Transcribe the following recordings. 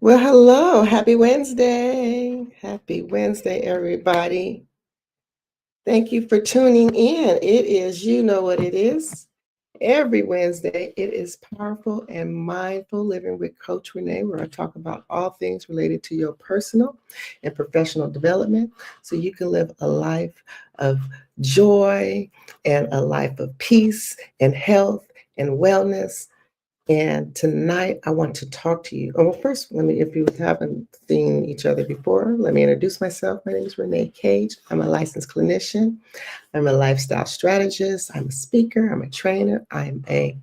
Well, hello. Happy Wednesday. Happy Wednesday, everybody. Thank you for tuning in. It is, you know what it is. Every Wednesday, it is Powerful and Mindful Living with Coach Renee, where I talk about all things related to your personal and professional development so you can live a life of joy and a life of peace and health and wellness. And tonight I want to talk to you. Oh, well, first, if you haven't seen each other before, let me introduce myself. My name is Renee Cage. I'm a licensed clinician. I'm a lifestyle strategist. I'm a speaker. I'm a trainer. I'm a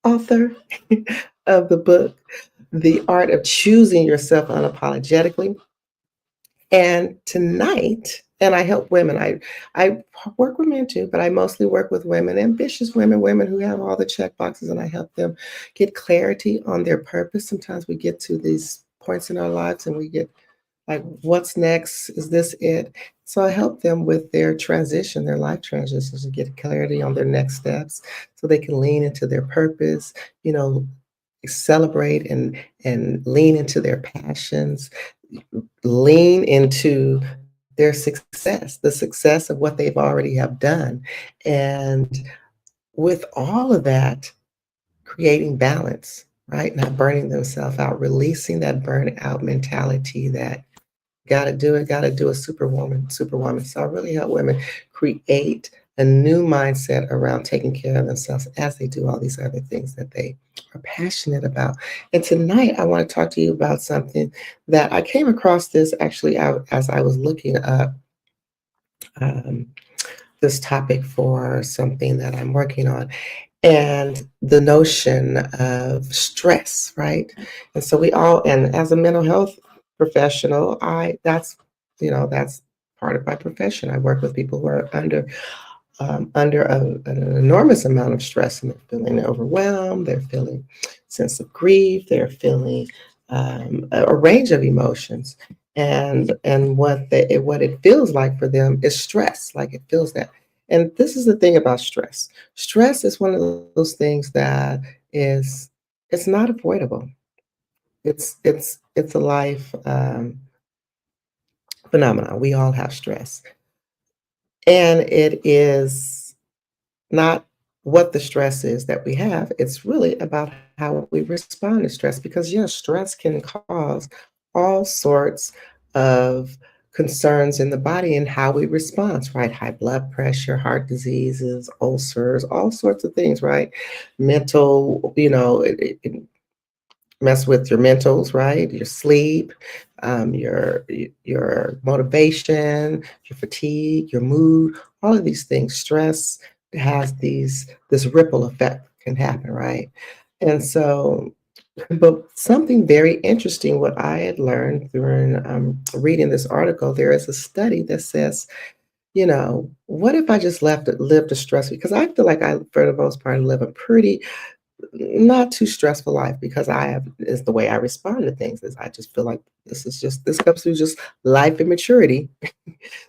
author of the book, The Art of Choosing Yourself Unapologetically. And tonight, and I help women. I work with men too, but I mostly work with women, ambitious women, women who have all the check boxes, and I help them get clarity on their purpose. Sometimes we get to these points in our lives and we get like, what's next? Is this it? So I help them with their transition, their life transitions, to get clarity on their next steps so they can lean into their purpose, you know, celebrate and lean into their passions, lean into their success, the success of what they've already have done. And with all of that, creating balance, right? Not burning themselves out, releasing that burnout mentality that got to do a superwoman, superwoman. So I really help women create a new mindset around taking care of themselves as they do all these other things that they are passionate about. And tonight I want to talk to you about something that I came across this actually out as I was looking up um, this topic for something that I'm working on, and the notion of stress, right? And so we all, and as a mental health professional, that's part of my profession. I work with people who are under an enormous amount of stress, and they're feeling overwhelmed, they're feeling sense of grief, they're feeling a range of emotions. And what it feels like for them is stress, like it feels that. And this is the thing about stress. Stress is one of those things that is it's not avoidable. It's a life phenomenon. We all have stress, and it is not what the stress is that we have. It's really about how we respond to stress, because yes, stress can cause all sorts of concerns in the body and how we respond, right? High blood pressure, heart diseases, ulcers, all sorts of things, right? Mental, it mess with your mentals, right? Your sleep, your motivation, your fatigue, your mood, all of these things. Stress has this ripple effect can happen, right? And so, but something very interesting, what I had learned during reading this article, there is a study that says, what if I just lived a stress? Because I feel like I, for the most part, live a pretty not too stressful life, because I have is the way I respond to things is I just feel like this comes through just life immaturity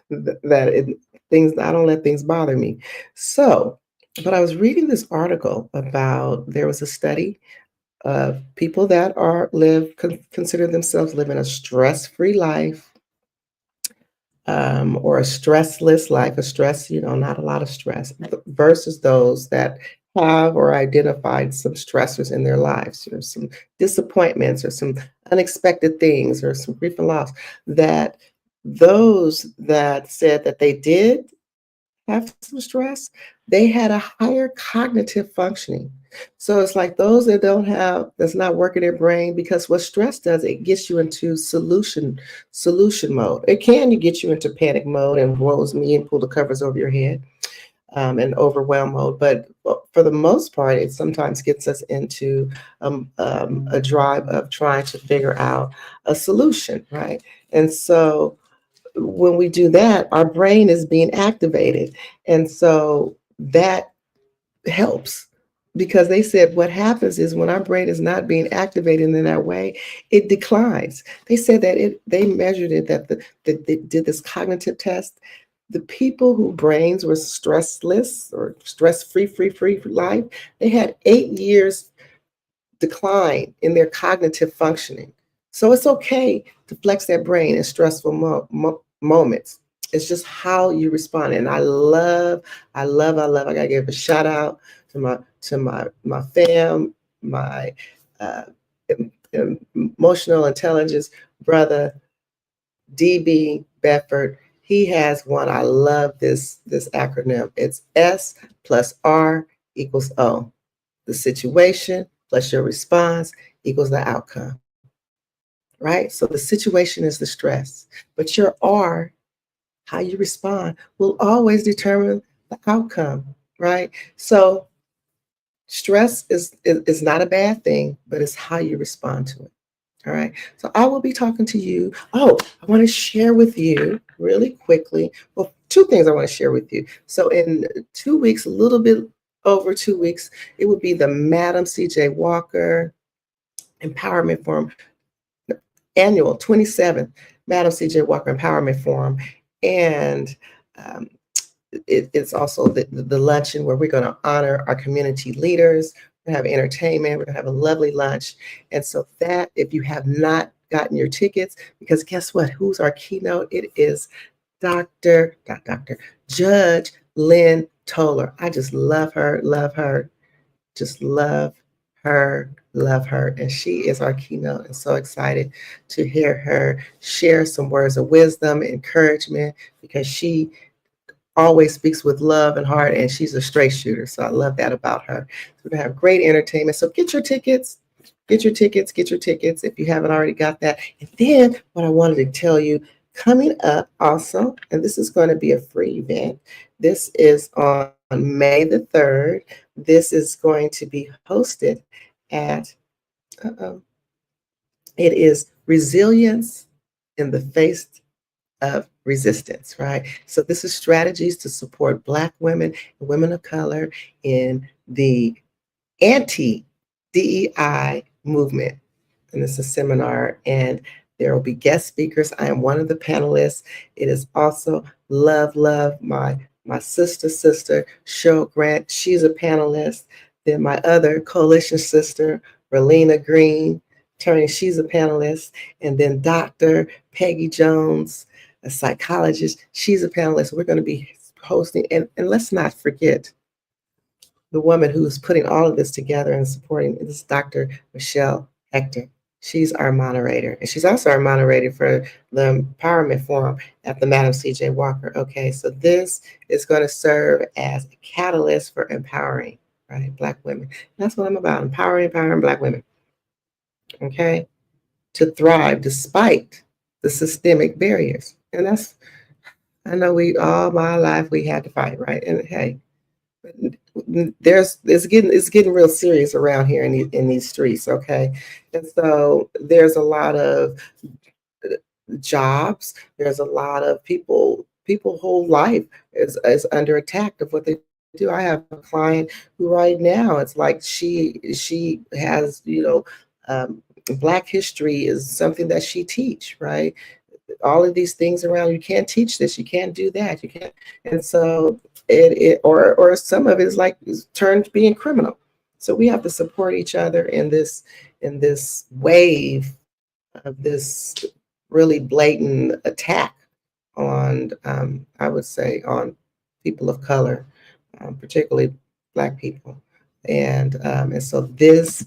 that things I don't let things bother me. So, but I was reading this article about there was a study of people that consider themselves living a stress-free life, or a stressless life, not a lot of stress, versus those that have or identified some stressors in their lives, some disappointments or some unexpected things or some grief and loss, that those that said that they did have some stress, they had a higher cognitive functioning. So it's like those that don't have, that's not working their brain, because what stress does, it gets you into solution mode. It can get you into panic mode and woes me and pull the covers over your head, and overwhelm mode. But for the most part, it sometimes gets us into a drive of trying to figure out a solution, right? And so when we do that, our brain is being activated. And so that helps, because they said what happens is when our brain is not being activated in that way, it declines. They said that they measured it, that they did this cognitive test. The people whose brains were stressless or stress free life, they had 8 years decline in their cognitive functioning. So it's okay to flex that brain in stressful moments. It's just how you respond. And I gotta give a shout out to my fam, my uh, emotional intelligence brother, DB Bedford. He has one. I love this acronym. It's S plus R equals O. The situation plus your response equals the outcome, right? So the situation is the stress, but your R, how you respond, will always determine the outcome, right? So stress is not a bad thing, but it's how you respond to it. All right. So I will be talking to you. Oh, I want to share with you really quickly. Well, two things I want to share with you. So in 2 weeks, a little bit over 2 weeks, it would be the Madam C.J. Walker Empowerment Forum annual 27th Madam C.J. Walker Empowerment Forum, and um, it's also the luncheon where we're going to honor our community leaders. We're going to have entertainment. We're going to have a lovely lunch. And so that, if you have not gotten your tickets, because guess what? Who's our keynote? It is Dr. Judge Lynn Toller. I just love her, just love her. And she is our keynote, and so excited to hear her share some words of wisdom, encouragement, because she always speaks with love and heart, and she's a straight shooter. So I love that about her. So we're gonna have great entertainment. So get your tickets, get your tickets if you haven't already got that. And then what I wanted to tell you coming up also, and this is going to be a free event. This is on May the 3rd. This is going to be hosted at uh-oh, it is resilience in the face of resistance, right? So this is strategies to support Black women and women of color in the anti-DEI movement. And it's a seminar, and there will be guest speakers. I am one of the panelists. It is also my sister, Cheryl Grant. She's a panelist. Then my other coalition sister, Relina Green, attorney, she's a panelist. And then Dr. Peggy Jones, a psychologist, she's a panelist. We're going to be hosting, and let's not forget the woman who's putting all of this together and supporting this, Dr. Michelle Hector. She's our moderator, and she's also our moderator for the Empowerment Forum at the Madam C.J. Walker. Okay, so this is going to serve as a catalyst for empowering, right, Black women. That's what I'm about, empowering Black women, okay, to thrive despite the systemic barriers. And that's, I know all my life we had to fight, right? And hey, it's getting real serious around here in these streets, okay? And so there's a lot of jobs, there's a lot of people whole life is under attack of what they do. I have a client who right now, it's like she has, Black history is something that she teach, right? All of these things around, you can't teach this, you can't do that, you can't. And so or some of it is like turned being criminal. So we have to support each other in this wave of this really blatant attack on, I would say, on people of color, particularly Black people. And so this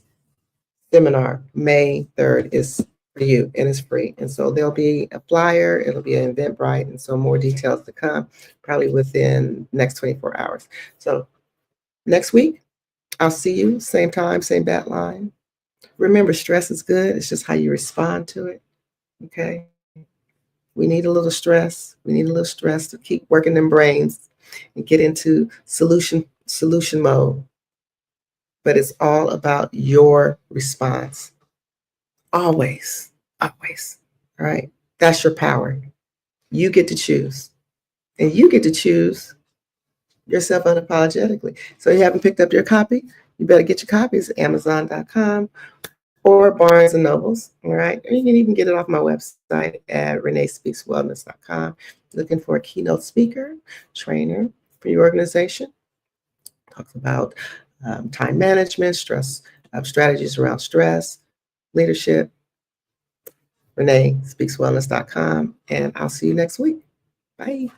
seminar, May 3rd, is for you, and it's free. And so there'll be a flyer, it'll be an Eventbrite, and so more details to come, probably within next 24 hours. So next week, I'll see you, same time, same bat line. Remember, stress is good, it's just how you respond to it, okay? We need a little stress. We need a little stress to keep working them brains and get into solution mode. But it's all about your response. Always, always. All right. That's your power. You get to choose. And you get to choose yourself unapologetically. So you haven't picked up your copy? You better get your copies at Amazon.com or Barnes and Nobles. All right. Or you can even get it off my website at ReneeSpeaksWellness.com. Looking for a keynote speaker, trainer for your organization. Talks about time management, stress, strategies around stress, leadership, ReneeSpeaksWellness.com, and I'll see you next week. Bye.